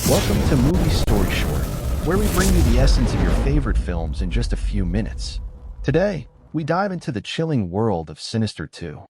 Welcome to Movie Story Short, where we bring you the essence of your favorite films in just a few minutes. Today, we dive into the chilling world of Sinister 2.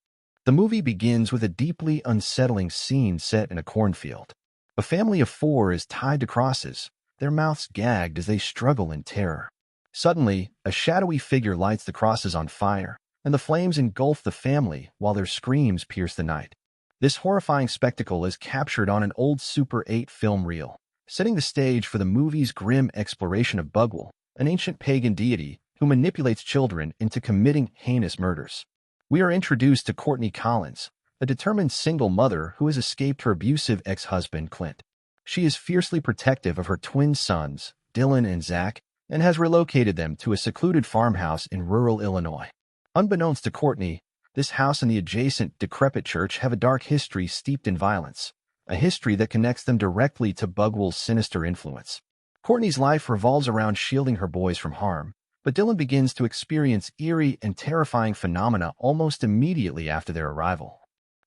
The movie begins with a deeply unsettling scene set in a cornfield. A family of four is tied to crosses, their mouths gagged as they struggle in terror. Suddenly, a shadowy figure lights the crosses on fire, and the flames engulf the family while their screams pierce the night. This horrifying spectacle is captured on an old Super 8 film reel, setting the stage for the movie's grim exploration of Bugwell, an ancient pagan deity who manipulates children into committing heinous murders. We are introduced to Courtney Collins, a determined single mother who has escaped her abusive ex-husband, Clint. She is fiercely protective of her twin sons, Dylan and Zach, and has relocated them to a secluded farmhouse in rural Illinois. Unbeknownst to Courtney, this house and the adjacent decrepit church have a dark history steeped in violence, a history that connects them directly to Bugwell's sinister influence. Courtney's life revolves around shielding her boys from harm, but Dylan begins to experience eerie and terrifying phenomena almost immediately after their arrival.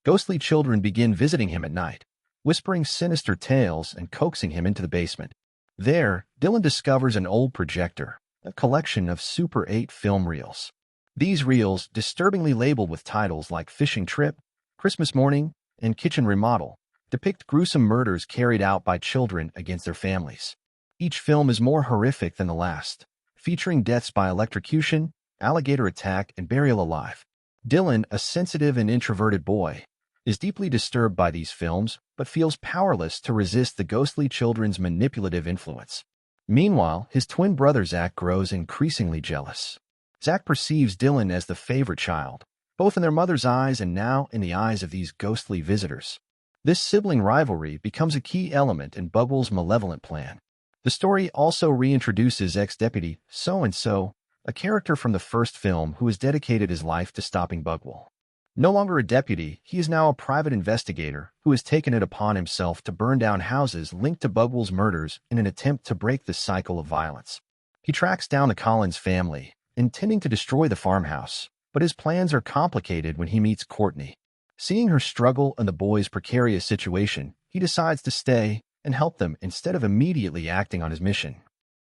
Ghostly children begin visiting him at night, whispering sinister tales and coaxing him into the basement. There, Dylan discovers an old projector, a collection of Super 8 film reels. These reels, disturbingly labeled with titles like Fishing Trip, Christmas Morning, and Kitchen Remodel, depict gruesome murders carried out by children against their families. Each film is more horrific than the last, featuring deaths by electrocution, alligator attack, and burial alive. Dylan, a sensitive and introverted boy, is deeply disturbed by these films, but feels powerless to resist the ghostly children's manipulative influence. Meanwhile, his twin brother Zach grows increasingly jealous. Zach perceives Dylan as the favorite child, both in their mother's eyes and now in the eyes of these ghostly visitors. This sibling rivalry becomes a key element in Bugwell's malevolent plan. The story also reintroduces ex-deputy So-and-so, a character from the first film who has dedicated his life to stopping Bugwell. No longer a deputy, he is now a private investigator who has taken it upon himself to burn down houses linked to Bugwell's murders in an attempt to break the cycle of violence. He tracks down the Collins family, intending to destroy the farmhouse, but his plans are complicated when he meets Courtney. Seeing her struggle and the boys' precarious situation, he decides to stay and help them instead of immediately acting on his mission.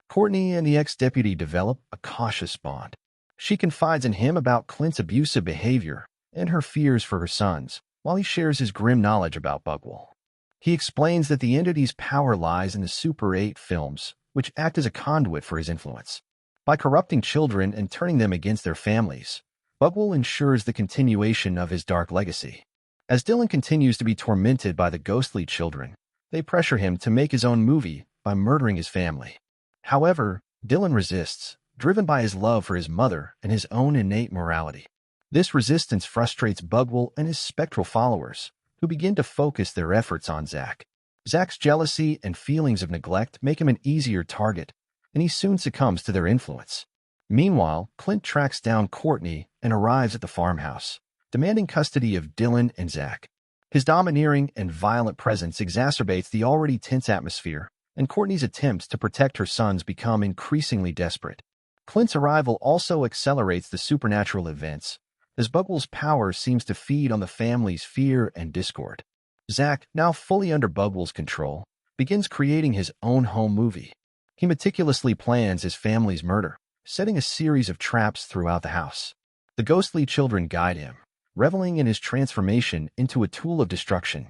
Courtney and the ex-deputy develop a cautious bond. She confides in him about Clint's abusive behavior and her fears for her sons, while he shares his grim knowledge about Bugwell. He explains that the entity's power lies in the Super 8 films, which act as a conduit for his influence. By corrupting children and turning them against their families, Bugwell ensures the continuation of his dark legacy. As Dylan continues to be tormented by the ghostly children, they pressure him to make his own movie by murdering his family. However, Dylan resists, driven by his love for his mother and his own innate morality. This resistance frustrates Bugwell and his spectral followers, who begin to focus their efforts on Zach. Zach's jealousy and feelings of neglect make him an easier target, and he soon succumbs to their influence. Meanwhile, Clint tracks down Courtney and arrives at the farmhouse, demanding custody of Dylan and Zach. His domineering and violent presence exacerbates the already tense atmosphere, and Courtney's attempts to protect her sons become increasingly desperate. Clint's arrival also accelerates the supernatural events, as Bugwell's power seems to feed on the family's fear and discord. Zach, now fully under Bugwell's control, begins creating his own home movie. He meticulously plans his family's murder, setting a series of traps throughout the house. The ghostly children guide him, reveling in his transformation into a tool of destruction.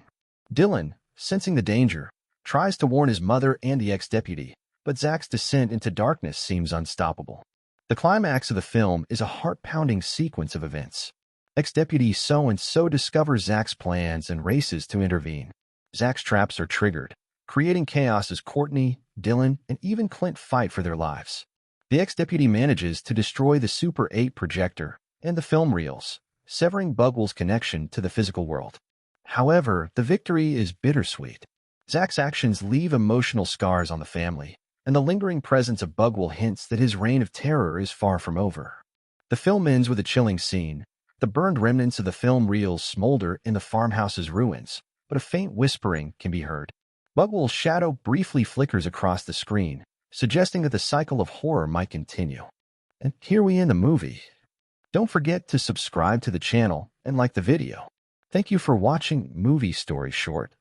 Dylan, sensing the danger, tries to warn his mother and the ex-deputy, but Zach's descent into darkness seems unstoppable. The climax of the film is a heart-pounding sequence of events. Ex-deputy So-and-so discovers Zach's plans and races to intervene. Zach's traps are triggered, creating chaos as Courtney, Dylan, and even Clint fight for their lives. The ex-deputy manages to destroy the Super 8 projector and the film reels, severing Bugwell's connection to the physical world. However, the victory is bittersweet. Zach's actions leave emotional scars on the family, and the lingering presence of Bugwell hints that his reign of terror is far from over. The film ends with a chilling scene. The burned remnants of the film reels smolder in the farmhouse's ruins, but a faint whispering can be heard. Bugwell's shadow briefly flickers across the screen, suggesting that the cycle of horror might continue. And here we end the movie. Don't forget to subscribe to the channel and like the video. Thank you for watching Movie Story Short.